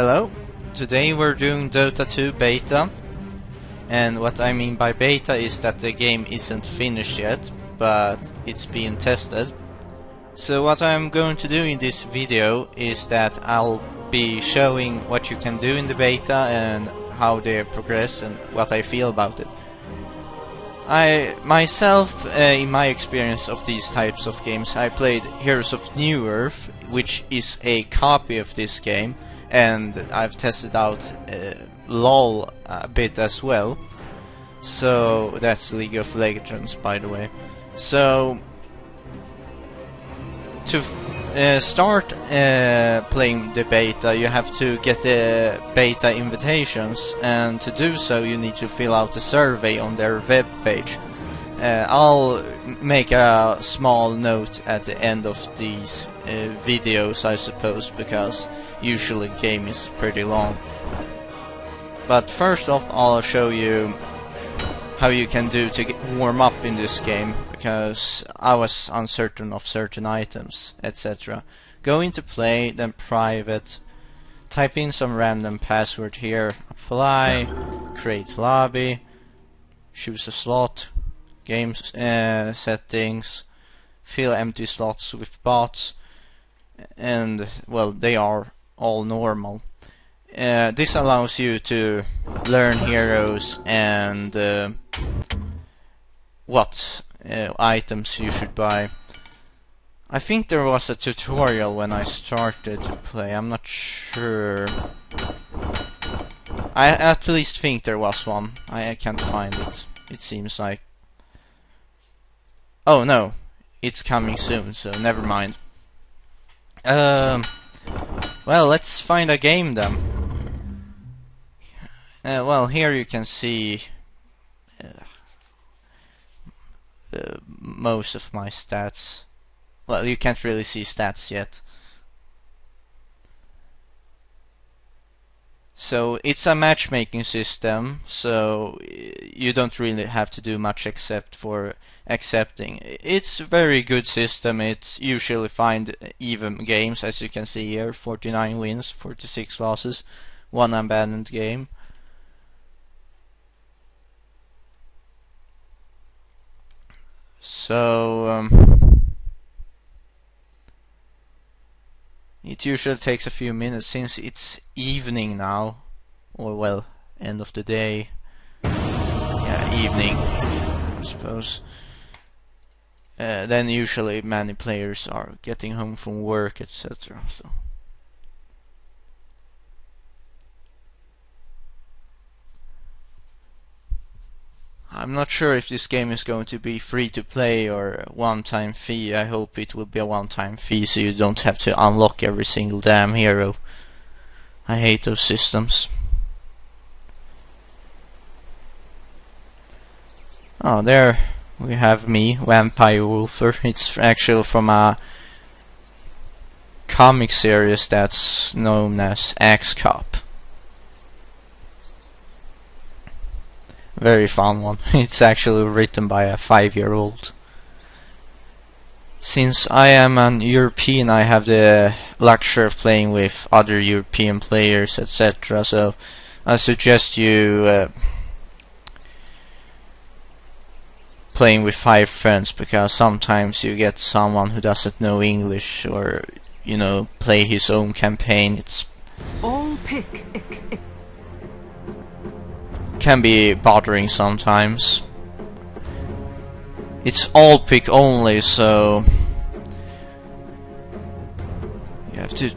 Hello, today we're doing Dota 2 beta, and what I mean by beta is that the game isn't finished yet, but it's being tested. So what I'm going to do in this video is that I'll be showing what you can do in the beta and how they progress and what I feel about it. I myself, in my experience of these types of games, I played Heroes of New Earth, which is a copy of this game, and I've tested out LOL a bit as well. So that's League of Legends, by the way. So to start playing the beta, you have to get the beta invitations, and to do so you need to fill out a survey on their web page. I'll make a small note at the end of these videos, I suppose, because usually the game is pretty long. But first off, I'll show you how you can do to warm up in this game, because I was uncertain of certain items, etc. Go into play, then private, type in some random password here, apply, create lobby, choose a slot, game settings, fill empty slots with bots, and well, they are all normal. This allows you to learn heroes and what items you should buy. I think there was a tutorial when I started to play, I'm not sure. I at least think there was one. I can't find it. It seems like... Oh no, it's coming soon, so never mind. Well, let's find a game then. Well, here you can see most of my stats. Well, you can't really see stats yet. So it's a matchmaking system, so you don't really have to do much except for accepting. It's a very good system. It's usually find even games, as you can see here, 49 wins, 46 losses, 1 abandoned game. So it usually takes a few minutes since it's evening now, or well, end of the day. Yeah, evening, I suppose. Then usually many players are getting home from work, etc. So I'm not sure if this game is going to be free to play or a one-time fee. I hope it will be a one-time fee, so you don't have to unlock every single damn hero. I hate those systems. Oh, there we have me, Vampire Wolfer. It's actually from a comic series that's known as Axecop. Very fun one. It's actually written by a 5-year-old. Since I am an European, I have the luxury of playing with other European players, etc. So I suggest you playing with 5 friends, because sometimes you get someone who doesn't know English or, you know, play his own campaign. It's all pick. Can be bothering sometimes. It's all pick only, so you have to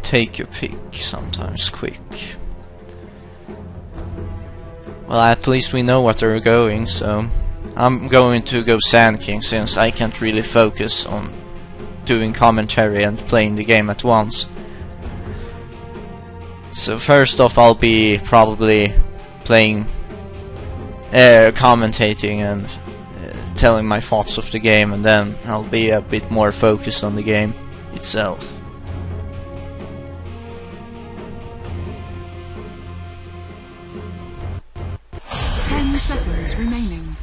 take your pick sometimes quick. Well, at least we know what they're going, so I'm going to go Sand King, since I can't really focus on doing commentary and playing the game at once. So first off, I'll be probably playing, commentating and telling my thoughts of the game, and then I'll be a bit more focused on the game itself. Seconds remaining.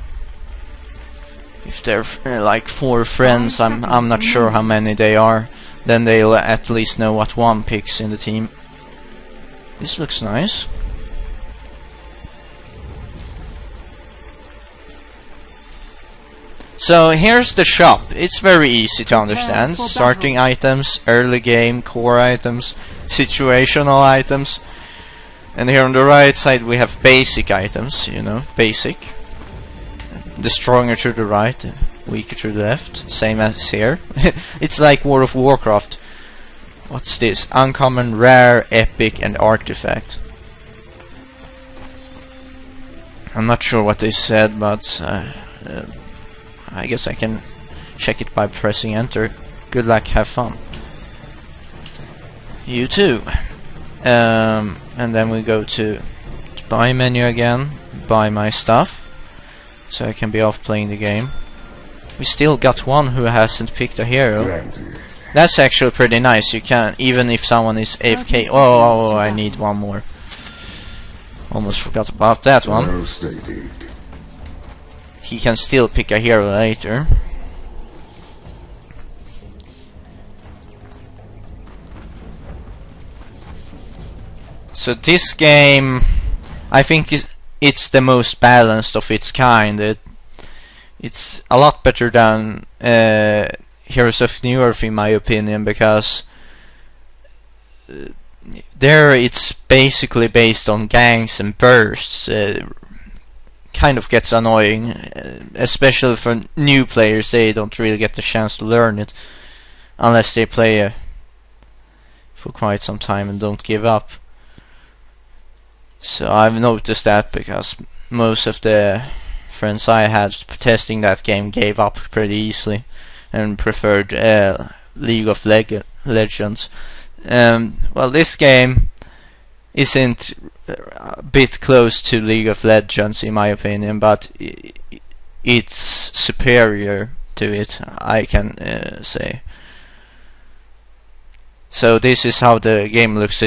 If they're like 4 friends, I'm not sure how many they are, then they'll at least know what one picks in the team. This looks nice. So here's the shop. It's very easy to understand. Starting items, early game, core items, situational items. And here on the right side we have basic items, you know, basic. The stronger to the right, weaker to the left. Same as here. It's like World of Warcraft. What's this? Uncommon, rare, epic and artifact. I'm not sure what they said, but I guess I can check it by pressing enter. Good luck, have fun. You too. And then we go to buy menu again, buy my stuff, so I can be off playing the game. We still got one who hasn't picked a hero. That's actually pretty nice. You can, even if someone is AFK. Oh, I need one more. Almost forgot about that one. He can still pick a hero later. So this game, I think it's the most balanced of its kind. It's a lot better than Heroes of New Earth in my opinion, because there it's basically based on ganks and bursts. Kind of gets annoying, especially for new players. They don't really get the chance to learn it unless they play for quite some time and don't give up. So I've noticed that, because most of the friends I had testing that game gave up pretty easily and preferred League of Legends. Well, this game isn't a bit close to League of Legends in my opinion, but it's superior to it, I can say. So this is how the game looks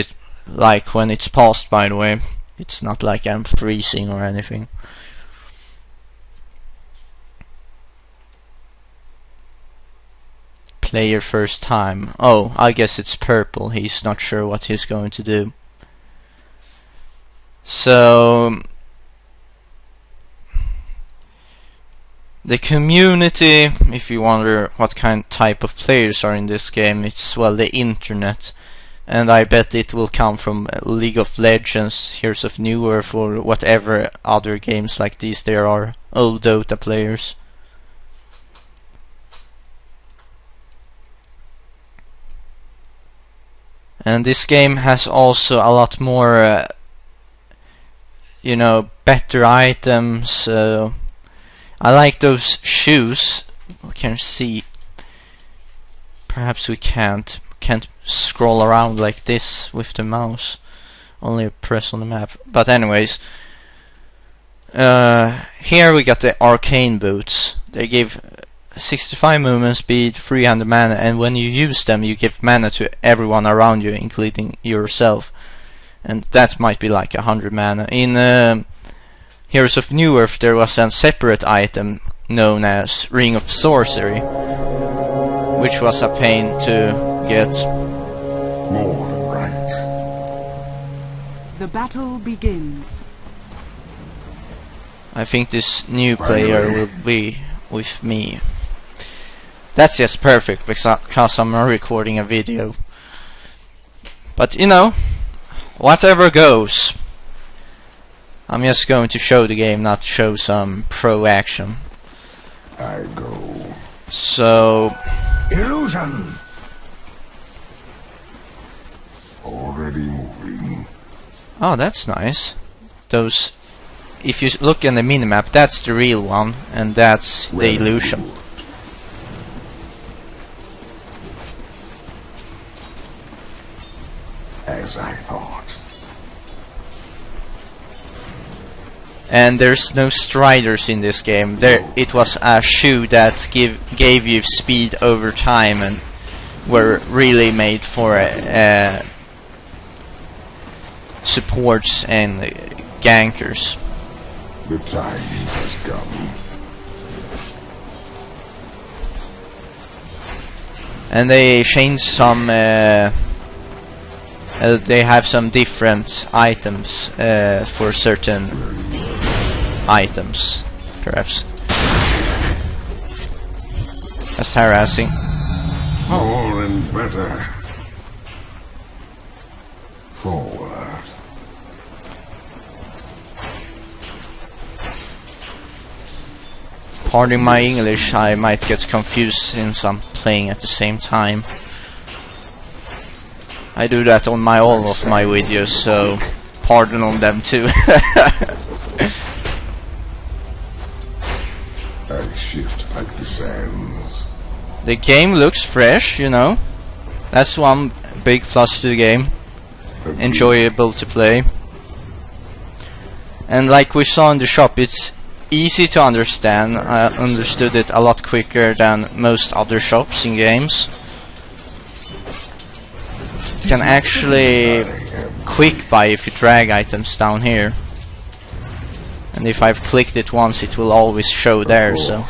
like when it's paused, by the way. It's not like I'm freezing or anything. Player first time. Oh, I guess it's purple. He's not sure what he's going to do. So the community, if you wonder what type of players are in this game, it's, well, the internet. And I bet it will come from League of Legends, Heroes of New Earth, or whatever other games like these there are. Old Dota players. And this game has also a lot more, you know, better items. I like those shoes. We can see. Perhaps we can't scroll around like this with the mouse. Only press on the map. But anyways, here we got the arcane boots. They give 65 movement speed, 300 mana, and when you use them you give mana to everyone around you, including yourself. And that might be like 100 mana. In Heroes of New Earth there was a separate item known as Ring of Sorcery, which was a pain to get. More than right. The battle begins. I think this new player will be with me. That's just perfect because I'm recording a video. But you know, whatever goes. I'm just going to show the game, not show some pro action. I go. So Illusion. Already moving. oh, that's nice. Those, if you look in the minimap, that's the real one, and that's the illusion. As I thought. And there's no striders in this game. It was a shoe that gave you speed over time and were really made for supports and gankers. The time has come. And they changed some They have some different items for certain items, perhaps. That's harassing. More and better. Forward. Pardon my English, I might get confused since I'm playing at the same time. I do that on all of my videos, so pardon on them too. I shift like the sands. The game looks fresh, you know. That's one big plus to the game. Enjoyable to play. And like we saw in the shop, it's easy to understand. I understood it a lot quicker than most other shops in games. You can actually quick buy if you drag items down here. And if I've clicked it once, it will always show there, so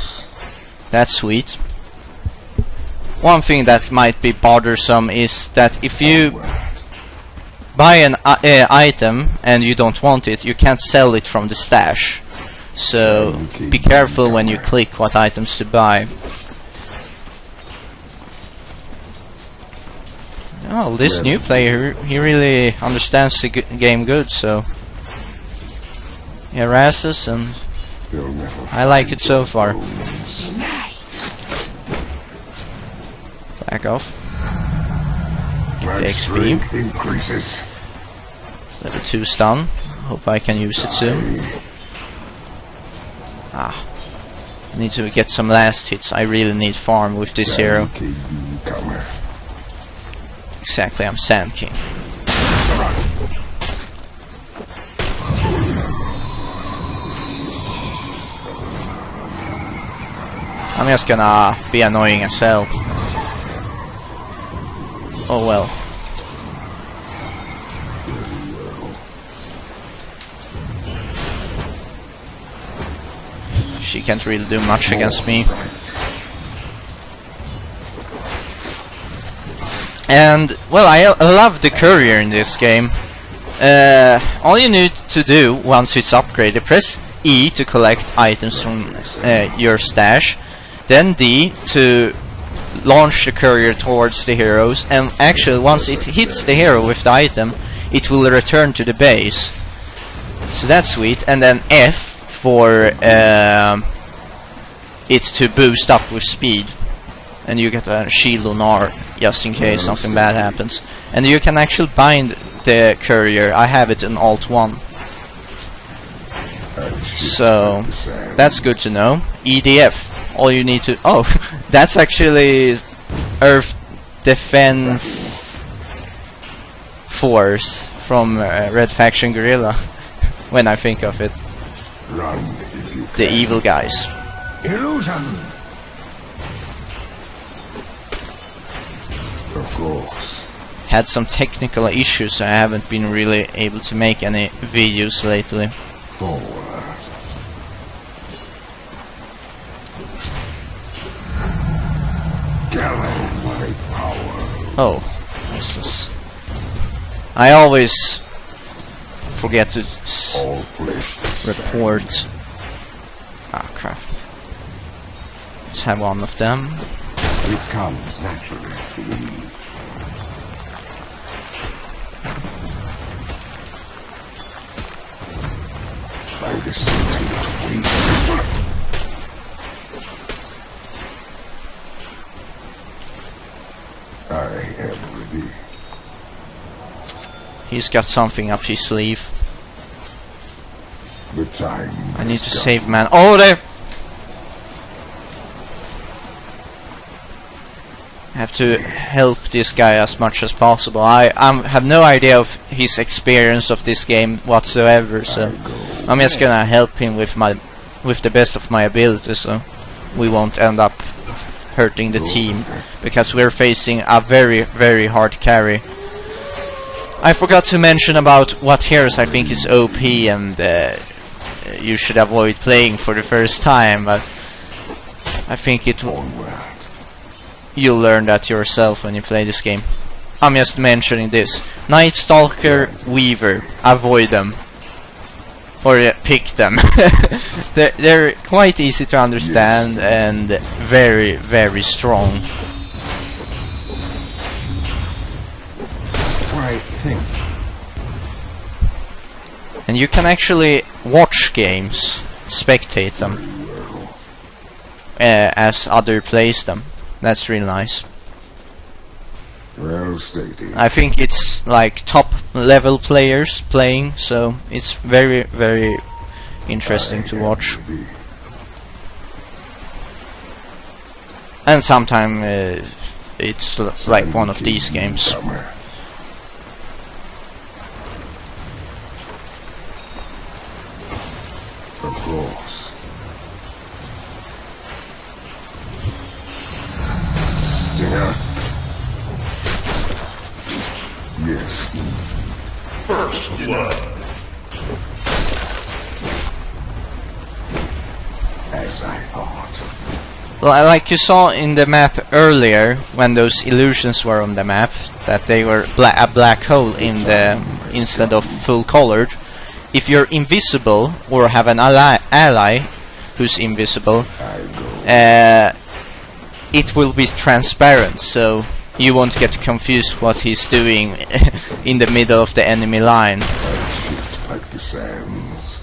that's sweet. One thing that might be bothersome is that if you buy an item and you don't want it, you can't sell it from the stash. So be careful when you click what items to buy. Oh, this new player, he really understands the game good, so he harasses and I like it so far. Back off. The XP. Increases. Level 2 stun. Hope I can use it soon. Need to get some last hits. I really need farm with this hero. Exactly, I'm Sand King. I'm just gonna be annoying as hell. Oh well. She can't really do much against me. And, well, I love the courier in this game. All you need to do once it's upgraded, press E to collect items from your stash, then D to launch the courier towards the heroes, and actually once it hits the hero with the item, it will return to the base. So that's sweet. And then F for it to boost up with speed, and you get a shield on R just in case something bad happens. And you can actually bind the courier. I have it in Alt 1, so that's good to know. EDF, all you need to... oh, that's actually Earth Defense Force from Red Faction Guerrilla, when I think of it. Run if you The evil guys. Illusion. Of course. Had some technical issues, so I haven't been really able to make any videos lately. Forward. Gather my power. Oh, this. I always forget to All flesh. report. Ah, crap. Let's have one of them. It comes naturally to me. By the sentient I am ready. He's got something up his sleeve. The time. I need to save man. Oh, there! I have to help this guy as much as possible. I have no idea of his experience of this game whatsoever, so I'm just gonna help him with the best of my ability, so we won't end up hurting the team, because we're facing a very, very hard carry. I forgot to mention about what heroes I think is OP and you should avoid playing for the first time, but I think you'll learn that yourself when you play this game. I'm just mentioning this. Night Stalker, Weaver, avoid them. Or pick them. they're quite easy to understand and very, very strong. Right, think. And you can actually watch games, spectate them, as other plays them. That's really nice. Well stated. I think it's like top level players playing, so it's very, very interesting to watch. And sometimes it's like one of these games. Of course. Stinger. Yes. First blood. As I thought. Like you saw in the map earlier, when those illusions were on the map, that they were a black hole in the instead of full colored. If you're invisible or have an ally who's invisible, it will be transparent, so you won't get confused what he's doing in the middle of the enemy line. Shift like the sands.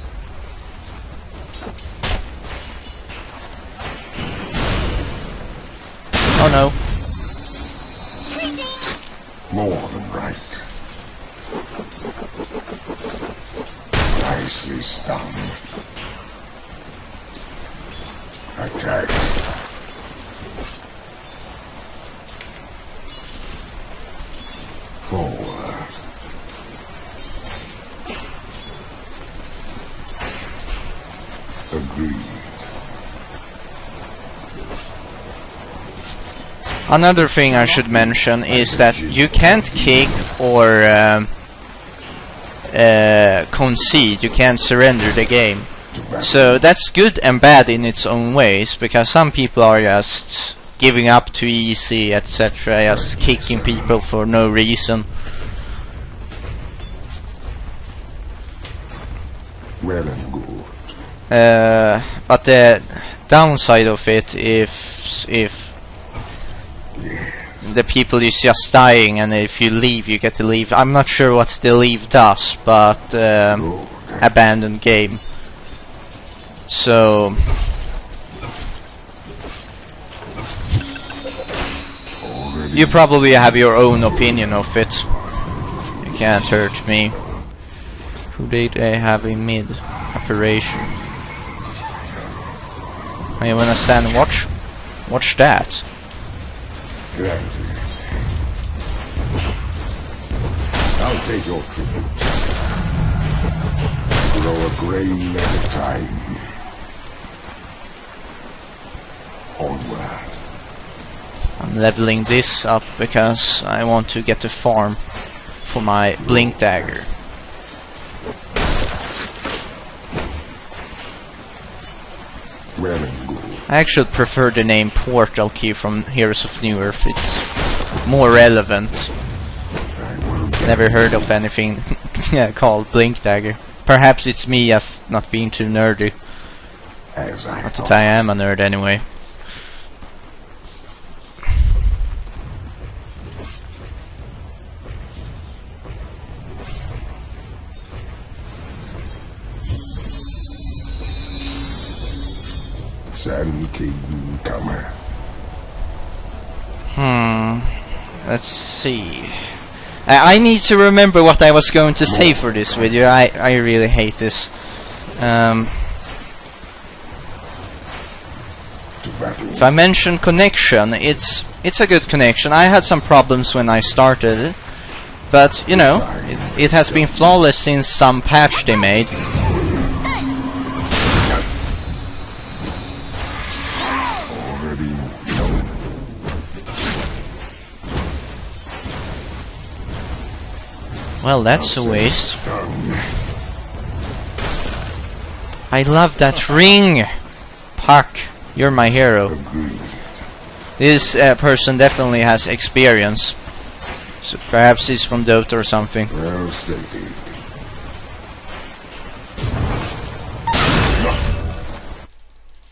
Oh no. More than right. Nicely stung. Attack. Forward. Agreed. Another thing I should mention is that you can't kick or concede, you can't surrender the game. So that's good and bad in its own ways, because some people are just giving up too easy, etc., just kicking people for no reason. Well and good. But the downside of it, if the people is just dying, and if you leave, you get to leave. I'm not sure what the leave does, but abandon game. So you probably have your own opinion of it. You can't hurt me. Who did they have in mid operation? You wanna stand and watch? Watch that. Granted. I'll take your tribute. Grow a grain at a time. Onward. I'm leveling this up because I want to get a farm for my blink dagger. Well and good. I actually prefer the name Portal Key from Heroes of New Earth. It's more relevant. Never heard of anything called Blink Dagger. Perhaps it's me just not being too nerdy. Not that I am a nerd anyway. Sand King comer. Let's see. I need to remember what I was going to say for this video. I really hate this. If I mention connection, it's a good connection. I had some problems when I started, but you know, it has been flawless since some patch they made. Well, that's a waste. I love that ring! Puck, you're my hero. This person definitely has experience. So perhaps he's from Dota or something. Well stated.